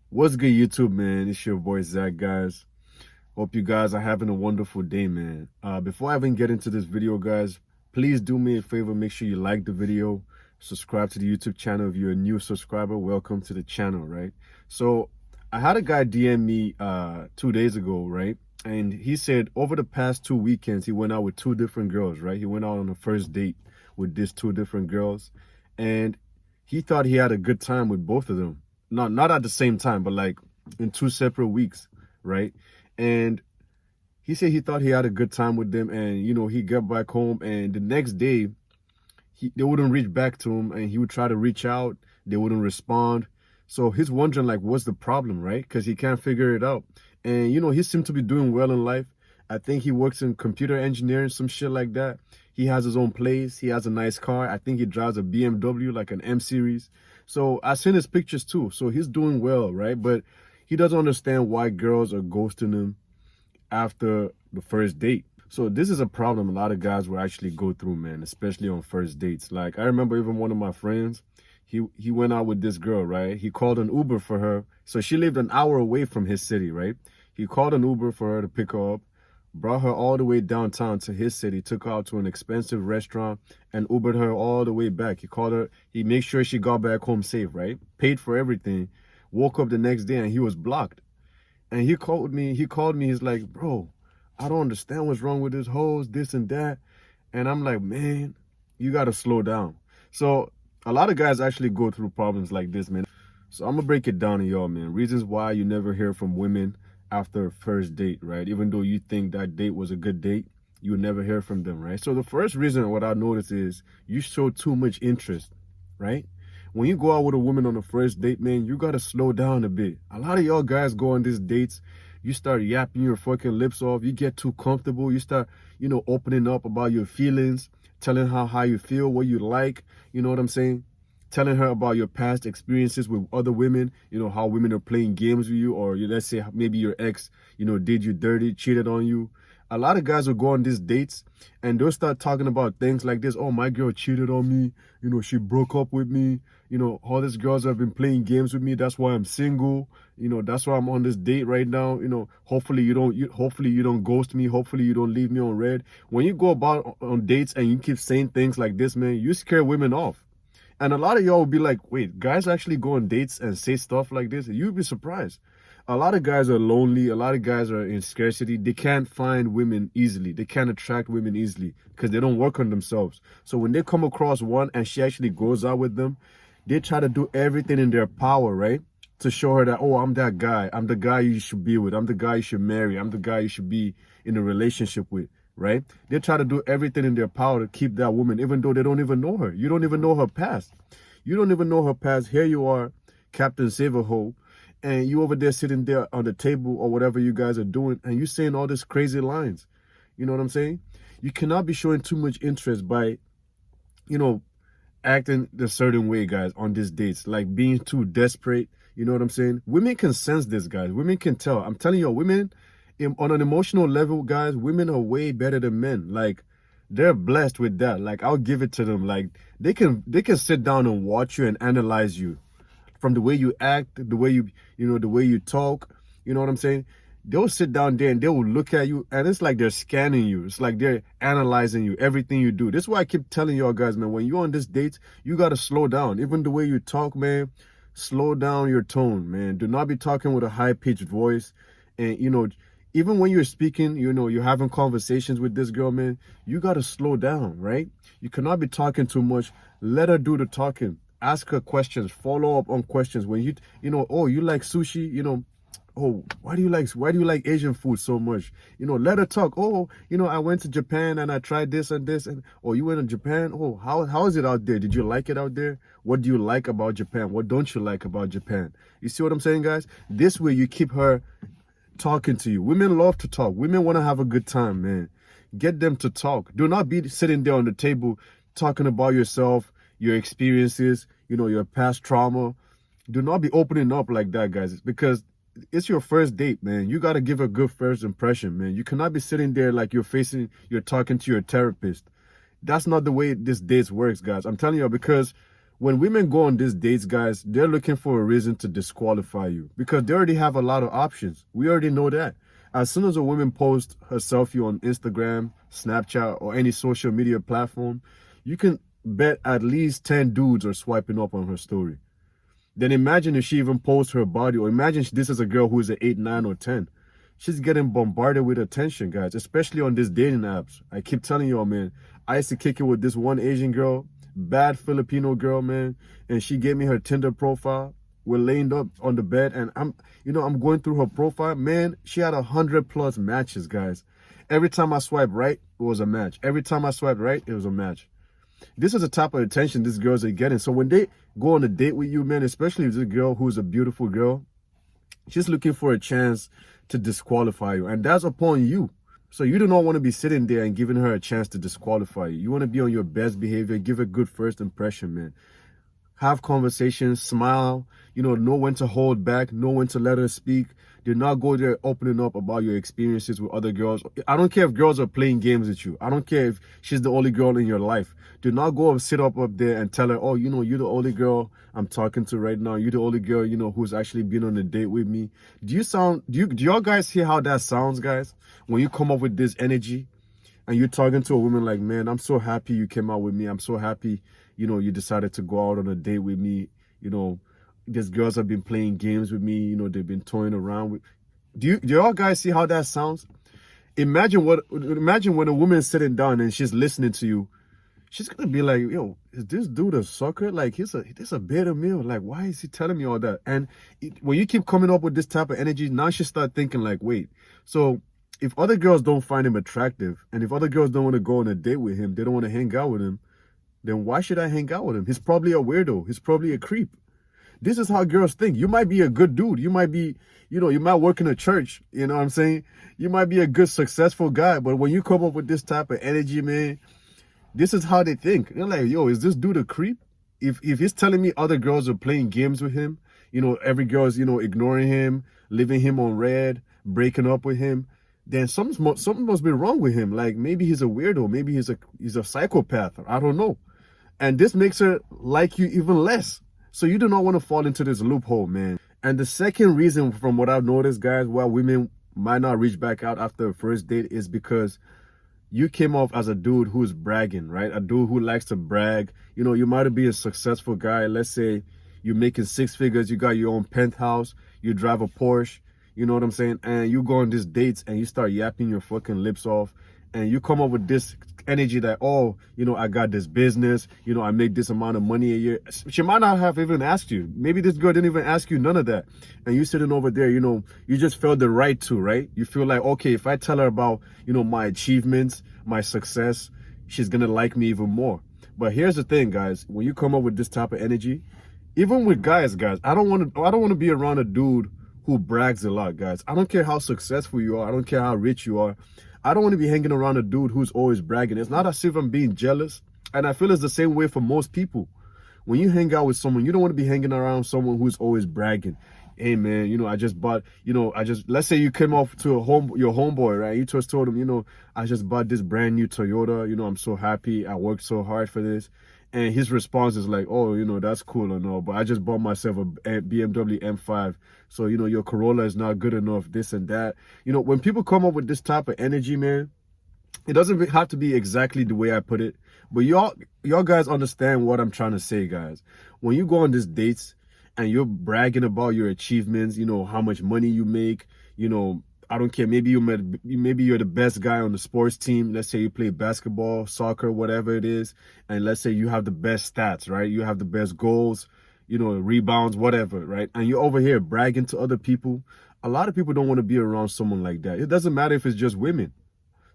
What's good, YouTube, man? It's your boy Zach, guys. Hope you guys are having a wonderful day, man. Before I even get into this video, guys, please do me a favor. Make sure you like the video, subscribe to the YouTube channel. If you're a new subscriber, welcome to the channel, right? So I had a guy DM me 2 days ago, right? And he said over the past 2 weekends, he went out with two different girls, right? He went out on a first date with these two different girls. And he thought he had a good time with both of them. Not at the same time, but like in 2 separate weeks, right? And he said he thought he had a good time with them, and he got back home, and the next day they wouldn't reach back to him, and he would try to reach out, they wouldn't respond. So he's wondering like, what's the problem, right? Because he can't figure it out. And he seemed to be doing well in life. I think he works in computer engineering, some shit like that. He has his own place. He has a nice car. I think he drives a BMW, like an M series. So I seen his pictures too. So he's doing well, right? But he doesn't understand why girls are ghosting him after the first date. So this is a problem a lot of guys will actually go through, man, especially on first dates. Like I remember even one of my friends, he went out with this girl, right? He called an Uber for her. So she lived an hour away from his city, right? He called an Uber for her to pick her up, brought her all the way downtown to his city, took her out to an expensive restaurant, and Ubered her all the way back. He called her, he made sure she got back home safe, right? Paid for everything. Woke up the next day and he was blocked. And he called me, he's like, bro, I don't understand what's wrong with this hoes, this and that. And I'm like, man, you gotta slow down. So a lot of guys actually go through problems like this, man. So I'm gonna break it down to y'all, man. Reasons why you never hear from women after a first date, right? Even though you think that date was a good date, you will never hear from them, right? So the first reason what I noticed is you show too much interest, right? When you go out with a woman on the first date, man, you gotta slow down a bit. A lot of y'all guys go on these dates, you start yapping your fucking lips off, you get too comfortable, you start, opening up about your feelings, telling her how you feel, what you like, you know what I'm saying? Telling her about your past experiences with other women, how women are playing games with you, or let's say maybe your ex, did you dirty, cheated on you. A lot of guys will go on these dates and they'll start talking about things like this. Oh, my girl cheated on me. She broke up with me. All these girls have been playing games with me. That's why I'm single. That's why I'm on this date right now. Hopefully hopefully you don't ghost me. Hopefully you don't leave me on red. When you go about on dates and you keep saying things like this, man, you scare women off. And a lot of y'all will be like, wait, guys actually go on dates and say stuff like this? You'd be surprised. A lot of guys are lonely. A lot of guys are in scarcity. They can't find women easily. They can't attract women easily because they don't work on themselves. So when they come across one and she actually goes out with them, they try to do everything in their power, right? To show her that, oh, I'm that guy. I'm the guy you should be with. I'm the guy you should marry. I'm the guy you should be in a relationship with. Right? They try to do everything in their power to keep that woman, even though they don't even know her. You don't even know her past. You don't even know her past. Here you are, Captain Save-A-Ho, and you over there sitting there on the table or whatever you guys are doing, and you saying all these crazy lines. You know what I'm saying? You cannot be showing too much interest by, acting a certain way, guys, on these dates. Like being too desperate. You know what I'm saying? Women can sense this, guys. Women can tell. I'm telling you, women, on an emotional level, guys, women are way better than men. Like they're blessed with that. Like I'll give it to them. Like they can sit down and watch you and analyze you from the way you act, the way the way you talk. You know what I'm saying? They'll sit down there and they will look at you and it's like they're scanning you. It's like they're analyzing you, everything you do. This is why I keep telling y'all guys, man, when you're on this date, you got to slow down. Even the way you talk, man, slow down your tone, man. Do not be talking with a high-pitched voice. And, even when you're speaking, you're having conversations with this girl, man, you got to slow down, right? You cannot be talking too much. Let her do the talking. Ask her questions. Follow up on questions. When oh, you like sushi, oh, why do you like Asian food so much? Let her talk. Oh, I went to Japan and I tried this and this. And oh, you went to Japan? Oh, how is it out there? Did you like it out there? What do you like about Japan? What don't you like about Japan? You see what I'm saying, guys? This way you keep her talking to you. Women love to talk. Women want to have a good time, man. Get them to talk. Do not be sitting there on the table talking about yourself, your experiences, your past trauma. Do not be opening up like that, guys, because it's your first date, man. You got to give a good first impression, man. You cannot be sitting there like you're talking to your therapist. That's not the way this date works, guys. I'm telling you, because when women go on these dates, guys, they're looking for a reason to disqualify you because they already have a lot of options. We already know that. As soon as a woman posts her selfie on Instagram, Snapchat, or any social media platform, you can bet at least 10 dudes are swiping up on her story. Then imagine if she even posts her body, or imagine this is a girl who is an 8, 9, or 10. She's getting bombarded with attention, guys, especially on these dating apps. I keep telling y'all, man, I used to kick it with this one Asian girl, bad Filipino girl, man, and she gave me her Tinder profile. We're laying up on the bed, and I'm going through her profile. Man, she had 100+ matches, guys. Every time I swipe right, it was a match. Every time I swipe right, it was a match. This is the type of attention these girls are getting. So when they go on a date with you, man, especially if it's a girl who's a beautiful girl, she's looking for a chance to disqualify you. And that's upon you. So you do not want to be sitting there and giving her a chance to disqualify you. You want to be on your best behavior, give a good first impression, man. Have conversations, smile, know when to hold back, know when to let her speak. Do not go there opening up about your experiences with other girls. I don't care if girls are playing games with you. I don't care if she's the only girl in your life. Do not go and sit up there and tell her, oh, you're the only girl I'm talking to right now. You're the only girl, who's actually been on a date with me. Do y'all guys hear how that sounds, guys? When you come up with this energy and you're talking to a woman like, man, I'm so happy you came out with me. I'm so happy, you decided to go out on a date with me. These girls have been playing games with me. They've been toying around with. Do y'all guys see how that sounds? Imagine when a woman's sitting down and she's listening to you. She's gonna be like, yo, is this dude a sucker? Like, this a beta meal. Like, why is he telling me all that? And when you keep coming up with this type of energy, now she start thinking like, wait, so if other girls don't find him attractive, and if other girls don't want to go on a date with him, they don't want to hang out with him, then why should I hang out with him? He's probably a weirdo. He's probably a creep. This is how girls think. You might be a good dude. You might be, you might work in a church. You know what I'm saying? You might be a good, successful guy. But when you come up with this type of energy, man, this is how they think. They're like, yo, is this dude a creep? If he's telling me other girls are playing games with him, every girl's, ignoring him, leaving him on red, breaking up with him, then something must be wrong with him. Like, maybe he's a weirdo. Maybe he's a psychopath. I don't know. And this makes her like you even less. So you do not want to fall into this loophole, man. And the second reason, from what I've noticed, guys, why women might not reach back out after a first date is because you came off as a dude who's bragging, right? A dude who likes to brag. You might be a successful guy. Let's say you're making 6 figures. You got your own penthouse. You drive a Porsche. You know what I'm saying? And you go on these dates and you start yapping your fucking lips off. And you come up with this energy that, oh, I got this business, I make this amount of money a year. She might not have even asked you. Maybe this girl didn't even ask you none of that. And you sitting over there, you just felt the right to, right? You feel like, okay, if I tell her about, my achievements, my success, she's going to like me even more. But here's the thing, guys. When you come up with this type of energy, even with guys, I don't want to be around a dude who brags a lot, guys. I don't care how successful you are. I don't care how rich you are. I don't want to be hanging around a dude who's always bragging. It's not as if I'm being jealous. And I feel it's the same way for most people. When you hang out with someone, you don't want to be hanging around someone who's always bragging. Hey, man, I just bought, let's say you came off to your homeboy, right? You just told him, I just bought this brand new Toyota. I'm so happy. I worked so hard for this. And his response is like, oh, that's cool or no, but I just bought myself a BMW M5. So, your Corolla is not good enough, this and that. When people come up with this type of energy, man, it doesn't have to be exactly the way I put it. But y'all guys understand what I'm trying to say, guys. When you go on these dates and you're bragging about your achievements, how much money you make, I don't care. Maybe you're the best guy on the sports team. Let's say you play basketball, soccer, whatever it is. And let's say you have the best stats, right? You have the best goals, rebounds, whatever, right? And you're over here bragging to other people. A lot of people don't want to be around someone like that. It doesn't matter if it's just women.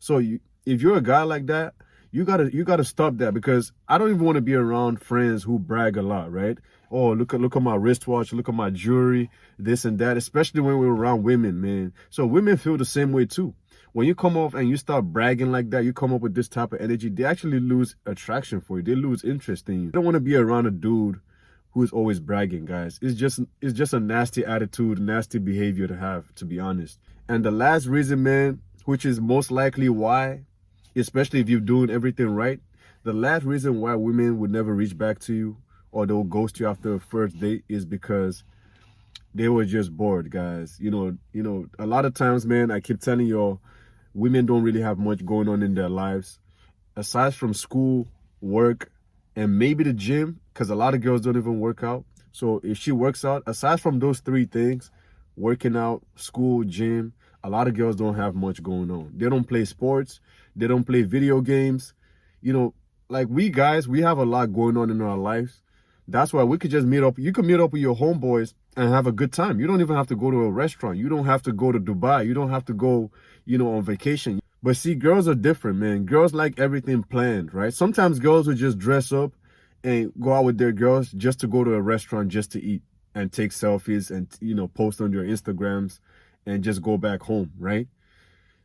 So if you're a guy like that, you gotta stop that, because I don't even want to be around friends who brag a lot, right? Oh, look at my wristwatch, look at my jewelry, this and that, especially when we're around women, man. So women feel the same way too. When you come off and you start bragging like that, you come up with this type of energy, they actually lose attraction for you. They lose interest in you. You don't want to be around a dude who's always bragging, guys. It's just a nasty attitude, nasty behavior to have, to be honest. And the last reason, man, which is most likely why, especially if you're doing everything right, the last reason why women would never reach back to you or they'll ghost you after a first date is because they were just bored, guys. A lot of times, man, I keep telling y'all, women don't really have much going on in their lives aside from school, work, and maybe the gym, because a lot of girls don't even work out. So if she works out, aside from those three things, working out, school, gym, a lot of girls don't have much going on. They don't play sports. They don't play video games. Like we guys, we have a lot going on in our lives. That's why we could just meet up. You could meet up with your homeboys and have a good time. You don't even have to go to a restaurant. You don't have to go to Dubai. You don't have to go, on vacation. But see, girls are different, man. Girls like everything planned, right? Sometimes girls will just dress up and go out with their girls just to go to a restaurant just to eat and take selfies and, post on your Instagrams and just go back home, right?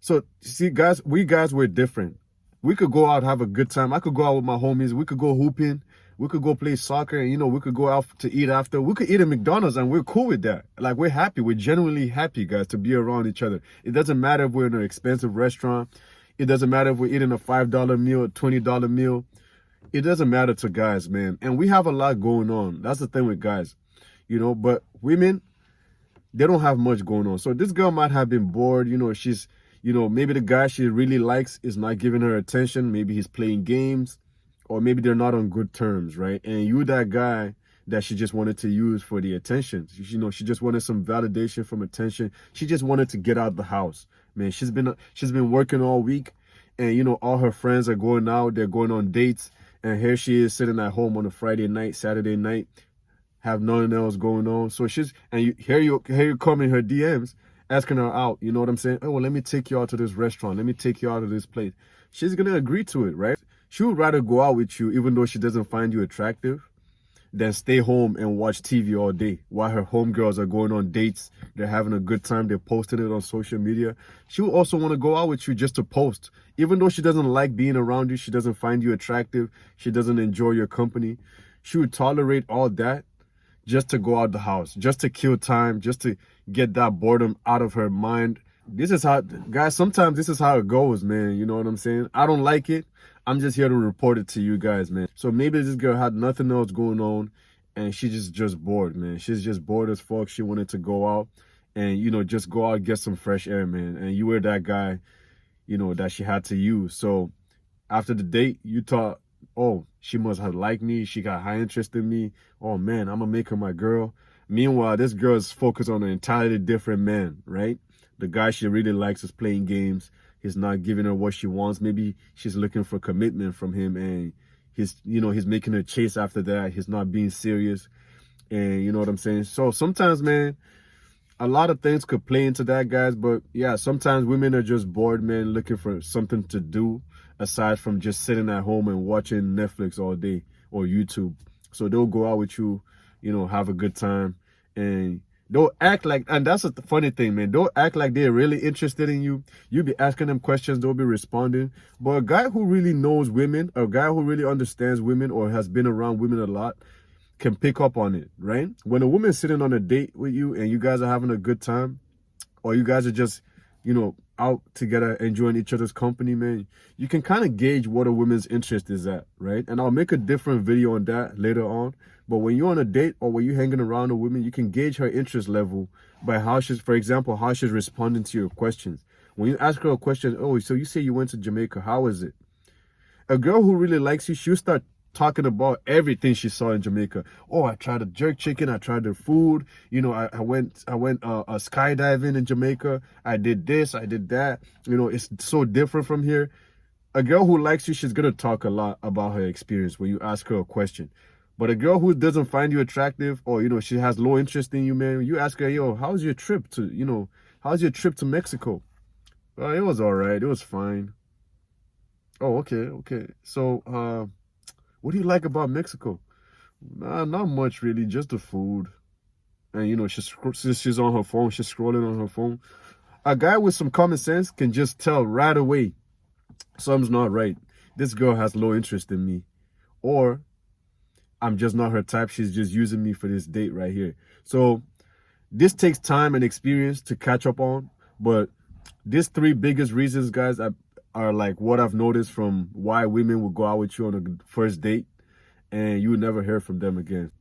So see, guys, we're different. We could go out, have a good time. I could go out with my homies. We could go hooping. We could go play soccer, and we could go out to eat after. We could eat at McDonald's, and we're cool with that. Like, we're happy. We're genuinely happy, guys, to be around each other. It doesn't matter if we're in an expensive restaurant. It doesn't matter if we're eating a $5 meal, a $20 meal. It doesn't matter to guys, man. And we have a lot going on. That's the thing with guys, But women, they don't have much going on. So this girl might have been bored. She's, maybe the guy she really likes is not giving her attention. Maybe he's playing games. Or maybe they're not on good terms, right? And you that guy that she just wanted to use for the attention. She just wanted some validation from attention. She just wanted to get out the house. Man, she's been working all week, and all her friends are going out, they're going on dates, and here she is sitting at home on a Friday night, Saturday night, have nothing else going on. So here you come in her DMs asking her out. You know what I'm saying? Oh, well, let me take you out to this restaurant. Let me take you out to this place. She's gonna agree to it, right? She would rather go out with you, even though she doesn't find you attractive, than stay home and watch TV all day while her homegirls are going on dates. They're having a good time. They're posting it on social media. She would also want to go out with you just to post. Even though she doesn't like being around you, she doesn't find you attractive, she doesn't enjoy your company, she would tolerate all that just to go out the house, just to kill time, just to get that boredom out of her mind. This is how, guys, sometimes this is how it goes, man. You know what I'm saying? I don't like it. I'm just here to report it to you guys, man. So maybe this girl had nothing else going on and she's just bored, man. She's just bored as fuck. She wanted to go out and, just go out and get some fresh air, man. And you were that guy, that she had to use. So after the date, you thought, oh, she must have liked me. She got high interest in me. Oh, man, I'm going to make her my girl. Meanwhile, this girl is focused on an entirely different man, right? The guy she really likes is playing games. He's not giving her what she wants. Maybe she's looking for commitment from him, and he's making her chase after that. He's not being serious, and you know what I'm saying? So sometimes, man, a lot of things could play into that, guys. But yeah, sometimes women are just bored, man, looking for something to do aside from just sitting at home and watching Netflix all day or YouTube. So they'll go out with you, have a good time, and they'll act like, and that's the funny thing, man. They'll act like they're really interested in you. You'll be asking them questions, they'll be responding. But a guy who really knows women, a guy who really understands women or has been around women a lot can pick up on it, right? When a woman's sitting on a date with you and you guys are having a good time, or you guys are just, out together enjoying each other's company, man, you can kind of gauge what a woman's interest is at, right? And I'll make a different video on that later on. But when you're on a date or when you're hanging around a woman, you can gauge her interest level by how she's, for example, how she's responding to your questions. When you ask her a question, oh, so you say you went to Jamaica, how was it? A girl who really likes you, she'll start talking about everything she saw in Jamaica. Oh, I tried the jerk chicken. I tried the food. I went skydiving in Jamaica. I did this. I did that. It's so different from here. A girl who likes you, she's going to talk a lot about her experience when you ask her a question. But a girl who doesn't find you attractive or, she has low interest in you, man, you ask her, yo, how's your trip to Mexico? It was all right. It was fine. Oh, okay. So, what do you like about Mexico? Nah, not much really, just the food. And she's on her phone, she's scrolling on her phone. A guy with some common sense can just tell right away something's not right. This girl has low interest in me. Or I'm just not her type. She's just using me for this date right here. So this takes time and experience to catch up on. But these three biggest reasons, guys, are like what I've noticed from why women will go out with you on a first date. and you never hear from them again.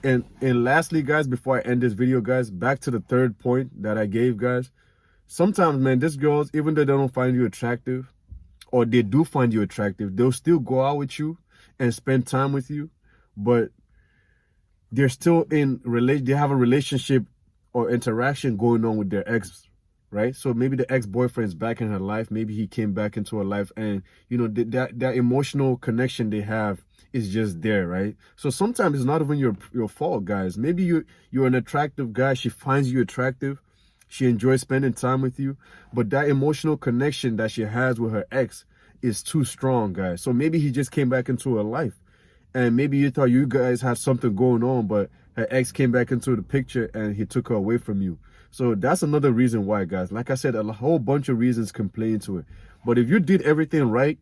And lastly, guys, before I end this video, guys, back to the third point that I gave, guys. Sometimes, man, these girls, even though they don't find you attractive, or they do find you attractive, they'll still go out with you and spend time with you, but they're still they have a relationship or interaction going on with their ex, right? So maybe the ex-boyfriend's back in her life, maybe he came back into her life, and you know, that emotional connection they have is just there, right? So sometimes it's not even your fault, guys. Maybe you're an attractive guy, she finds you attractive, she enjoys spending time with you, but that emotional connection that she has with her ex is too strong, guys. So maybe he just came back into her life, and maybe you thought you guys had something going on, but her ex came back into the picture and he took her away from you. So that's another reason why, guys. Like I said, a whole bunch of reasons can play into it. But if you did everything right,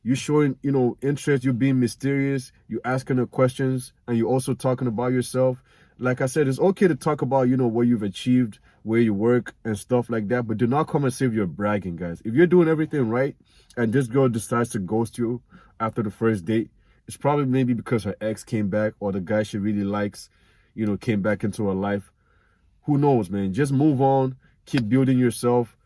you showing, you know, interest, you being mysterious, you asking her questions, and you also talking about yourself. Like I said, it's okay to talk about, you know, what you've achieved, where you work and stuff like that, but do not come and say you're bragging, guys. If you're doing everything right and this girl decides to ghost you after the first date, it's probably maybe because her ex came back, or the guy she really likes, you know, came back into her life. Who knows, man? Just move on, keep building yourself,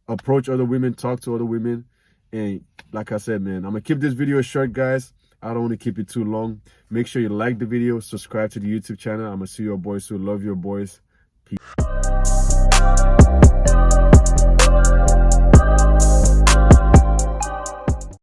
approach other women, talk to other women. And like I said, man, I'm gonna keep this video short, guys. I don't want to keep it too long. Make sure you like the video, subscribe to the YouTube channel. I'm gonna see your boys soon. Love your boys. Peace.